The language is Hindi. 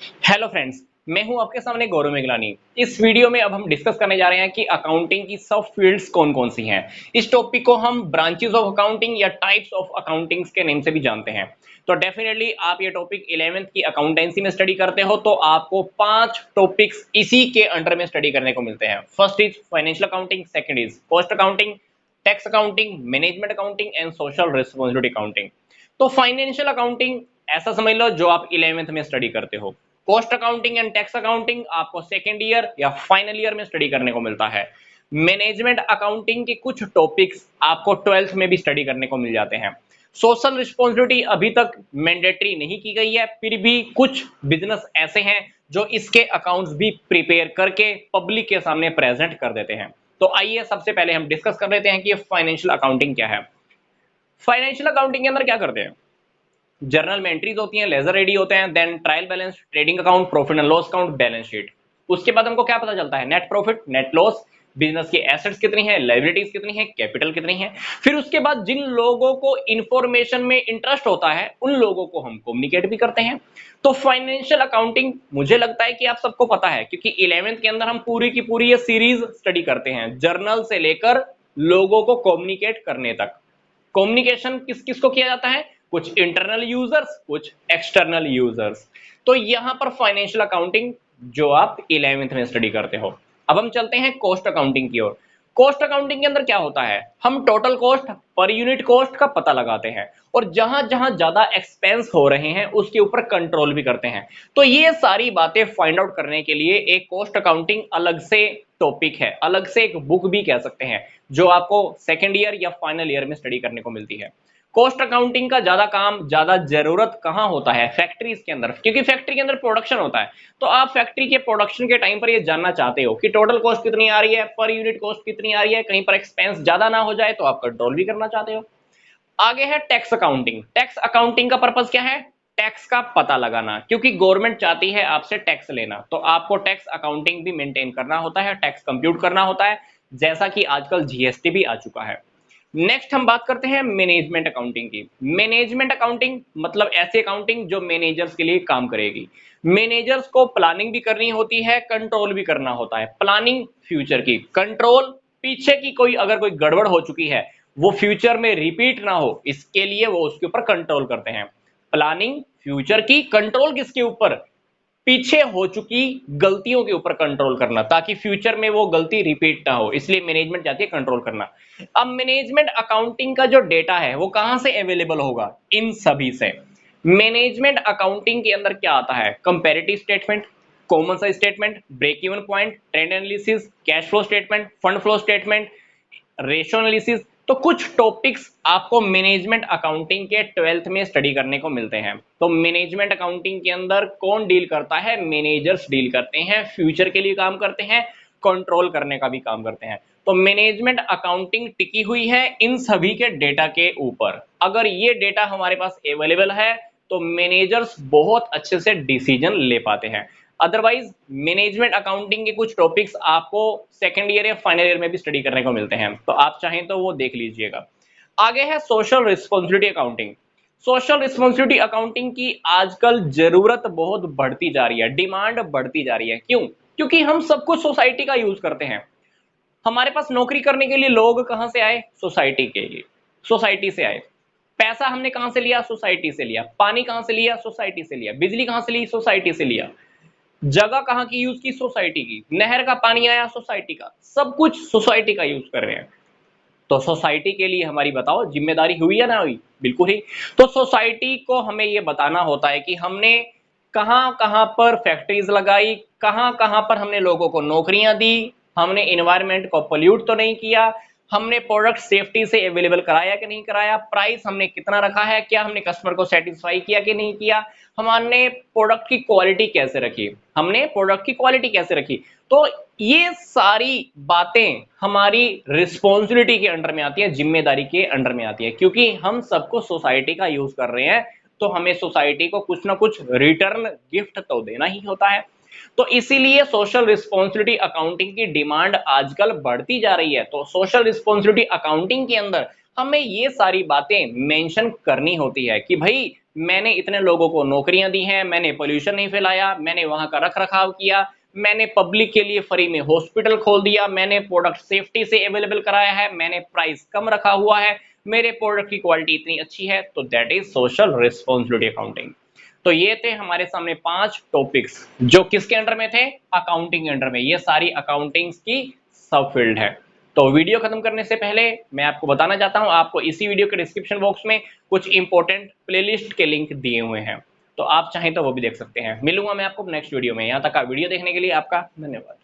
हेलो फ्रेंड्स, मैं हूं आपके सामने गौरव मेघलानी। इस वीडियो में अब हम डिस्कस करने जा रहे हैं कि अकाउंटिंग की सब फील्ड्स कौन-कौन सी हैं। इस टॉपिक को हम ब्रांचेस ऑफ अकाउंटिंग या टाइप्स ऑफ अकाउंटिंग्स के नेम से भी जानते हैं। तो डेफिनेटली आप ये टॉपिक 11th की अकाउंटेंसी में स्टडी करते हो तो आपको 5 टॉपिक्स इसी के अंडर में स्टडी करने को मिलते हैं। First is financial accounting, second is cost accounting, tax accounting, management accounting and social responsibility accounting. तो फाइनेंशियल अकाउंटिंग ऐसा समझ लो जो आप 11th में स्टडी करते हो। Cost accounting and tax accounting आपको सेकेंड ईयर या फाइनल ईयर में स्टडी करने को मिलता है। मैनेजमेंट अकाउंटिंग के कुछ टॉपिक्स आपको 12th में भी स्टडी करने को मिल जाते हैं। सोशल रिस्पॉन्सिबिलिटी अभी तक मैंडेटरी नहीं की गई है, फिर भी कुछ बिजनेस ऐसे हैं जो इसके अकाउंट्स भी प्रिपेयर करके पब्लिक के सामने प्रेजेंट कर देते हैं। तो आइए सबसे पहले हम डिस्कस कर लेते हैं कि फाइनेंशियल अकाउंटिंग क्या है। फाइनेंशियल अकाउंटिंग के अंदर क्या करते हैं? जर्नल में एंट्रीज होती हैं, लेजर रेडी होते हैं, देन trial balance, trading account, profit and loss account, balance sheet. उसके बाद हमको क्या पता चलता है? Net profit, net loss, business की एसेट्स कितनी है, लायबिलिटीज कितनी है, कैपिटल कितनी है। फिर उसके बाद जिन लोगों को इंफॉर्मेशन में इंटरेस्ट होता है उन लोगों को हम कम्युनिकेट भी करते हैं। तो फाइनेंशियल अकाउंटिंग मुझे लगता है कि आप सबको पता है, क्योंकि 11th के अंदर हम पूरी की पूरी ये सीरीज स्टडी करते हैं, जर्नल से लेकर लोगों को कम्युनिकेट करने तक। कम्युनिकेशन किस किस को किया जाता है? कुछ इंटरनल यूजर्स, कुछ एक्सटर्नल यूजर्स। तो यहां पर फाइनेंशियल अकाउंटिंग जो आप 11th में स्टडी करते हो। अब हम चलते हैं कॉस्ट अकाउंटिंग की ओर। कॉस्ट अकाउंटिंग के अंदर क्या होता है? हम total cost, per unit cost का पता लगाते हैं और जहां जहां ज्यादा एक्सपेंस हो रहे हैं उसके ऊपर कंट्रोल भी करते हैं। तो ये सारी बातें फाइंड आउट करने के लिए एक कॉस्ट अकाउंटिंग अलग से टॉपिक है, अलग से एक बुक भी कह सकते हैं, जो आपको सेकेंड ईयर या फाइनल ईयर में स्टडी करने को मिलती है। कॉस्ट अकाउंटिंग का ज्यादा काम, ज्यादा जरूरत कहां होता है? फैक्ट्रीज के अंदर, क्योंकि फैक्ट्री के अंदर प्रोडक्शन होता है। तो आप फैक्ट्री के प्रोडक्शन के टाइम पर ये जानना चाहते हो कि टोटल कॉस्ट कितनी आ रही है, पर यूनिट कॉस्ट कितनी आ रही है, कहीं पर एक्सपेंस ज्यादा ना हो जाए, तो आप कंट्रोल भी करना चाहते हो। आगे है टैक्स अकाउंटिंग। टैक्स अकाउंटिंग का पर्पस क्या है? टैक्स का पता लगाना, क्योंकि गवर्नमेंट चाहती है आपसे टैक्स लेना, तो आपको टैक्स अकाउंटिंग भी मेंटेन करना होता है, टैक्स कंप्यूट करना होता है, जैसा कि आजकल जीएसटी भी आ चुका है। नेक्स्ट हम बात करते हैं मैनेजमेंट अकाउंटिंग की। मैनेजमेंट अकाउंटिंग मतलब ऐसी अकाउंटिंग जो मैनेजर्स के लिए काम करेगी। मैनेजर्स को प्लानिंग भी करनी होती है, कंट्रोल भी करना होता है। प्लानिंग फ्यूचर की, कंट्रोल पीछे की कोई अगर कोई गड़बड़ हो चुकी है वो फ्यूचर में रिपीट ना हो, इसके लिए वो उसके ऊपर कंट्रोल करते हैं। प्लानिंग फ्यूचर की, कंट्रोल किसके ऊपर? पीछे हो चुकी गलतियों के ऊपर कंट्रोल करना, ताकि फ्यूचर में वो गलती रिपीट ना हो, इसलिए मैनेजमेंट चाहती है कंट्रोल करना। अब मैनेजमेंट अकाउंटिंग का जो डेटा है वो कहां से अवेलेबल होगा? इन सभी से। मैनेजमेंट अकाउंटिंग के अंदर क्या आता है? Comparative statement, common size statement, break even point, trend analysis, cash flow statement, fund flow statement, ratio analysis. तो कुछ टॉपिक्स आपको मैनेजमेंट अकाउंटिंग के 12th में स्टडी करने को मिलते हैं। तो मैनेजमेंट अकाउंटिंग के अंदर कौन डील करता है? मैनेजर्स डील करते हैं, फ्यूचर के लिए काम करते हैं, कंट्रोल करने का भी काम करते हैं। तो मैनेजमेंट अकाउंटिंग टिकी हुई है इन सभी के डेटा के ऊपर। अगर ये डेटा हमारे पास अवेलेबल है तो मैनेजर्स बहुत अच्छे से डिसीजन ले पाते हैं। अदरवाइज मैनेजमेंट अकाउंटिंग के कुछ टॉपिक्स आपको सेकंड ईयर या फाइनल ईयर में भी स्टडी करने को मिलते हैं, तो आप चाहें तो वो देख लीजिएगा। आगे है social responsibility accounting. Social responsibility accounting की आजकल जरूरत बहुत बढ़ती जा रही है, डिमांड बढ़ती जा रही है। क्यों? क्योंकि हम सब कुछ सोसाइटी का यूज करते हैं। हमारे पास नौकरी करने के लिए लोग कहां से आए? सोसाइटी के लिए, सोसाइटी से आए। पैसा हमने कहां से लिया? सोसाइटी से लिया। पानी कहां से लिया? सोसाइटी से लिया। बिजली कहां से ली? सोसाइटी से लिया। जगह कहां की यूज की? सोसाइटी की। नहर का पानी आया? सोसाइटी का। सब कुछ सोसाइटी का यूज कर रहे हैं। तो सोसाइटी के लिए हमारी बताओ जिम्मेदारी हुई या ना हुई? बिल्कुल ही। तो सोसाइटी को हमें यह बताना होता है कि हमने कहां कहां पर फैक्ट्रीज लगाई, कहां कहां पर हमने लोगों को नौकरियां दी, हमने इन्वायरमेंट को पोल्यूट तो नहीं किया, हमने प्रोडक्ट सेफ्टी से अवेलेबल कराया कि नहीं कराया, प्राइस हमने कितना रखा है, क्या हमने कस्टमर को सेटिस्फाई किया कि नहीं किया, हमने प्रोडक्ट की क्वालिटी कैसे रखी, हमने प्रोडक्ट की क्वालिटी कैसे रखी। तो ये सारी बातें हमारी रिस्पॉन्सिबिलिटी के अंडर में आती है, जिम्मेदारी के अंडर में आती है, क्योंकि हम सबको सोसाइटी का यूज कर रहे हैं, तो हमें सोसाइटी को कुछ ना कुछ रिटर्न गिफ्ट तो देना ही होता है। तो इसीलिए सोशल रिस्पॉन्सिबिलिटी अकाउंटिंग की डिमांड आजकल बढ़ती जा रही है। तो सोशल रिस्पॉन्सिबिलिटी अकाउंटिंग के अंदर हमें ये सारी बातें मेंशन करनी होती है कि भाई मैंने इतने लोगों को नौकरियां दी हैं, मैंने पोल्यूशन नहीं फैलाया, मैंने वहां का रख रखाव किया, मैंने पब्लिक के लिए फ्री में हॉस्पिटल खोल दिया, मैंने प्रोडक्ट सेफ्टी से अवेलेबल कराया है, मैंने प्राइस कम रखा हुआ है, मेरे प्रोडक्ट की क्वालिटी इतनी अच्छी है, तो that is social responsibility accounting. तो ये थे हमारे सामने 5 टॉपिक्स जो किसके अंडर में थे, अकाउंटिंग के अंडर में। ये सारी अकाउंटिंग की सब फील्ड है। तो वीडियो खत्म करने से पहले मैं आपको बताना चाहता हूं, आपको इसी वीडियो के डिस्क्रिप्शन बॉक्स में कुछ इंपॉर्टेंट प्लेलिस्ट के लिंक दिए हुए हैं, तो आप चाहें तो वो भी देख सकते हैं। मिलूंगा मैं आपको नेक्स्ट वीडियो में। यहां तक का वीडियो देखने के लिए आपका धन्यवाद।